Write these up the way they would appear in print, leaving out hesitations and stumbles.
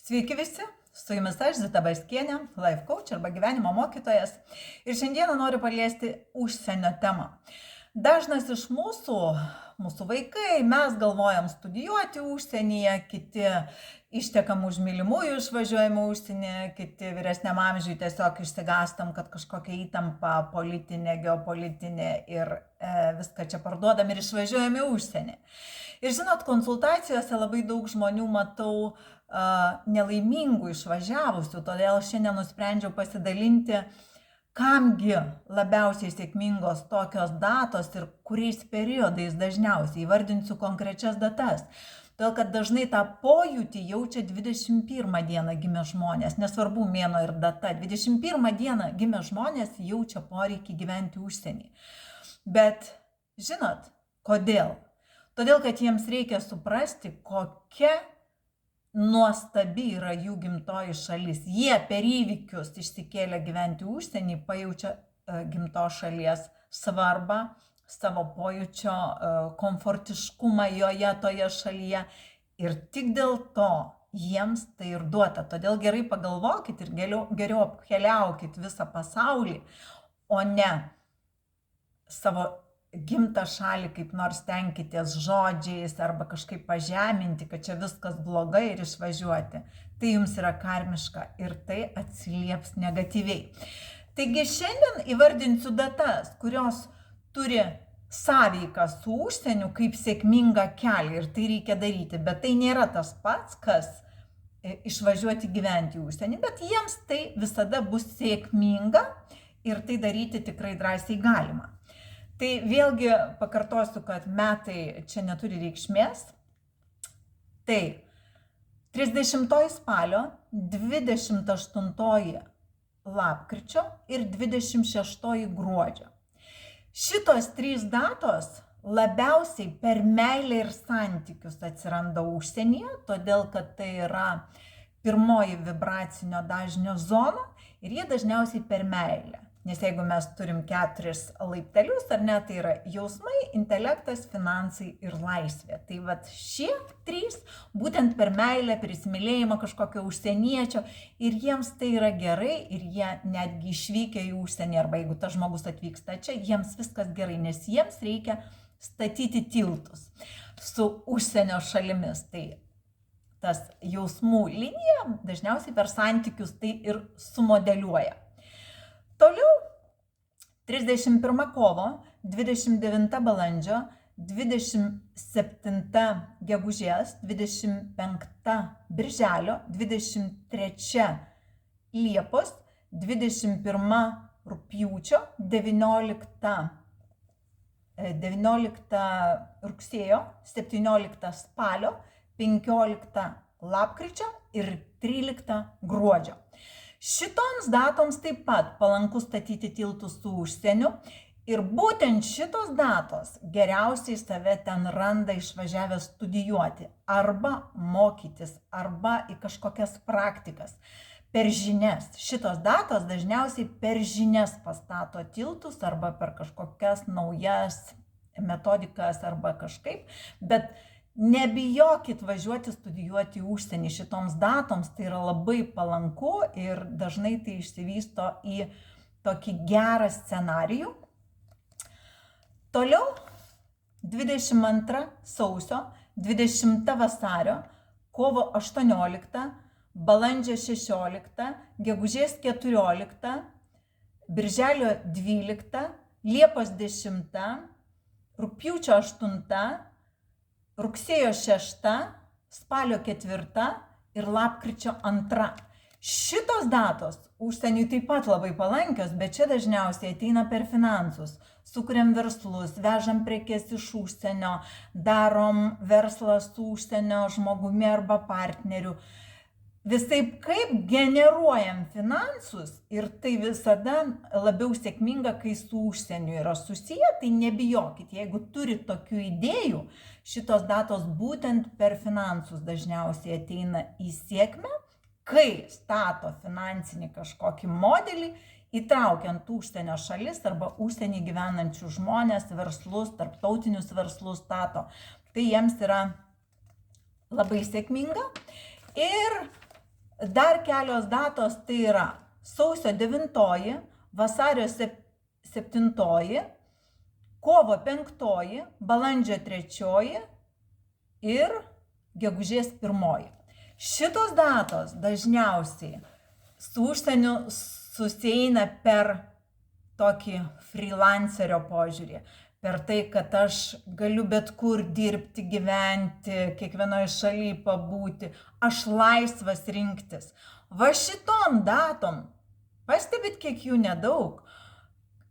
Sveiki visi, su jumis aš Zita Baskienė, life coach arba gyvenimo mokytojas. Ir šiandieną noriu paliesti užsienio temą. Dažnas iš mūsų vaikai, mes galvojam studijuoti užsienyje, kiti ištekam už mylimųjų išvažiuojame užsienyje, kiti vyresniam amžiui tiesiog išsigastam, kad kažkokia įtampa politinė, geopolitinė ir viską čia parduodam ir išvažiuojame užsienį. Ir žinot, konsultacijose labai daug žmonių matau nelaimingų išvažiavusių, todėl šiandien nusprendžiau pasidalinti, kamgi labiausiai sėkmingos tokios datos ir kuriais periodais dažniausiai. Įvardinsiu konkrečias datas. Todėl, kad dažnai tą pojūtį jaučia 21 dieną gimę žmonės, nesvarbu mėnuo ir data. 21 dieną gimę žmonės jaučia poreikį gyventi užsienį. Bet žinot, kodėl? Todėl, kad jiems reikia suprasti, kokia nuostabi yra jų gimtoji šalis. Jie per įvykius išsikėlę gyventi užsienį pajaučia gimtos šalies svarbą, savo pojūčio komfortiškumą joje, toje šalyje. Ir tik dėl to jiems tai ir duota. Todėl gerai pagalvokit ir geriau apkeliaukit visą pasaulį, o ne savo gimtą šalį kaip nors tenkitės žodžiais arba kažkaip pažeminti, kad čia viskas blogai ir išvažiuoti. Tai jums yra karmiška ir tai atsilieps negatyviai. Taigi šiandien įvardinsiu datas, kurios turi sąveiką su užsieniu kaip sėkmingą kelią ir tai reikia daryti. Bet tai nėra tas pats, kas išvažiuoti gyventi į užsienį, bet jiems tai visada bus sėkminga ir tai daryti tikrai drąsiai galima. Tai vėlgi pakartosiu, kad metai čia neturi reikšmės. Tai 30 spalio, 28 lapkričio ir 26 gruodžio. Šitos 3 datos labiausiai per meilę ir santykius atsiranda užsienyje, todėl kad tai yra pirmoji vibracinio dažnio zona ir jie dažniausiai per meilę. Nes jeigu mes turim 4 laiptelius, ar ne, tai yra jausmai, intelektas, finansai ir laisvė. Tai vat šie 3 būtent per meilę, per įsimylėjimą kažkokio užsieniečio ir jiems tai yra gerai ir jie netgi išvykę į užsienį arba jeigu tas žmogus atvyksta čia, jiems viskas gerai, nes jiems reikia statyti tiltus su užsienio šalimis. Tai tas jausmų linija dažniausiai per santykius tai ir sumodeliuoja. Toliau 31 kovo, 29 balandžio, 27 gegužės, 25 birželio, 23 liepos, 21 rugpjūčio, 19 rugsėjo, 17 spalio, 15 lapkričio ir 13 gruodžio. Šitoms datoms taip pat palanku statyti tiltus su užsieniu ir būtent šitos datos geriausiai save ten randa išvažiavę studijuoti arba mokytis arba į kažkokias praktikas. Per žinias. Šitos datos dažniausiai per žinias pastato tiltus arba per kažkokias naujas metodikas arba kažkaip, bet nebijokit važiuoti studijuoti į užsienį šitoms datoms, tai yra labai palanku ir dažnai tai išsivysto į tokį gerą scenarijų. Toliau 22 sausio, 20 vasario, kovo 18, balandžio 16, gegužės 14, birželio 12, liepos 10, rugpjūčio 8, rugsėjo 6, spalio 4 ir lapkričio 2. Šitos datos užsieniui taip pat labai palankios, bet čia dažniausiai ateina per finansus. Sukuriam verslus, vežam prekes iš užsienio, darom verslą su užsienio žmogumi arba partneriu. Visaip kaip generuojam finansus ir tai visada labiau sėkminga, kai su užsieniu yra susiję, tai nebijokit, jeigu turit tokių idėjų, šitos datos būtent per finansus dažniausiai ateina į sėkmę, kai stato finansinį kažkokį modelį, įtraukiant užsienio šalis arba užsienį gyvenančių žmonės, verslus, tarptautinius verslus stato. Tai jiems yra labai sėkminga ir Dar kelios datos tai yra sausio 9, vasario 7, kovo 5, balandžio 3 ir gegužės 1. Šitos datos dažniausiai su užsieniu susieina per tokį freelancerio požiūrį, per tai, kad aš galiu bet kur dirbti, gyventi, kiekvienoje šalyje pabūti, aš laisvas rinktis. Va šitom datom, pastebit, kiek jų nedaug,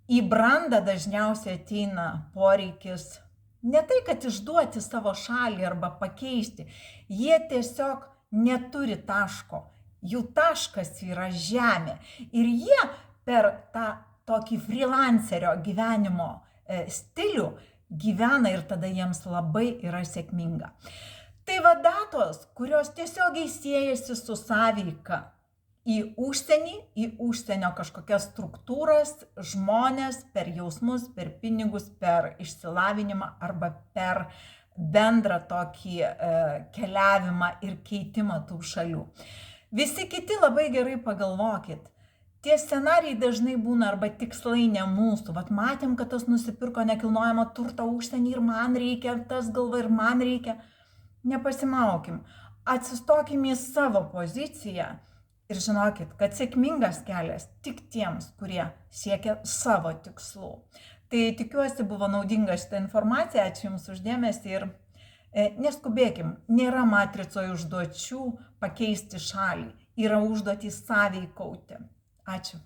į brandą dažniausiai ateina poreikis ne tai, kad išduoti savo šalį arba pakeisti, jie tiesiog neturi taško, jų taškas yra žemė ir jie per tą tokį freelancerio gyvenimo stilių gyvena ir tada jiems labai yra sėkminga. Tai va datos, kurios tiesiogiai siejasi su sąveika į užsienį, į užsienio kažkokias struktūras, žmonės, per jausmus, per pinigus, per išsilavinimą arba per bendrą tokį keliavimą ir keitimą tų šalių. Visi kiti labai gerai pagalvokit. Tie scenarijai dažnai būna arba tikslai ne mūsų. Vat matėm, kad tas nusipirko nekilnojamą turtą užsienį ir man reikia, tas galva ir man reikia. Nepasimaukim. Atsistokim į savo poziciją ir žinokit, kad sėkmingas kelias tik tiems, kurie siekia savo tikslų. Tai tikiuosi buvo naudinga šitą informaciją. Ačiū Jums už dėmesį ir neskubėkim. Nėra matricoje užduočių pakeisti šalį. Yra užduotys sąveikauti. Ačiū.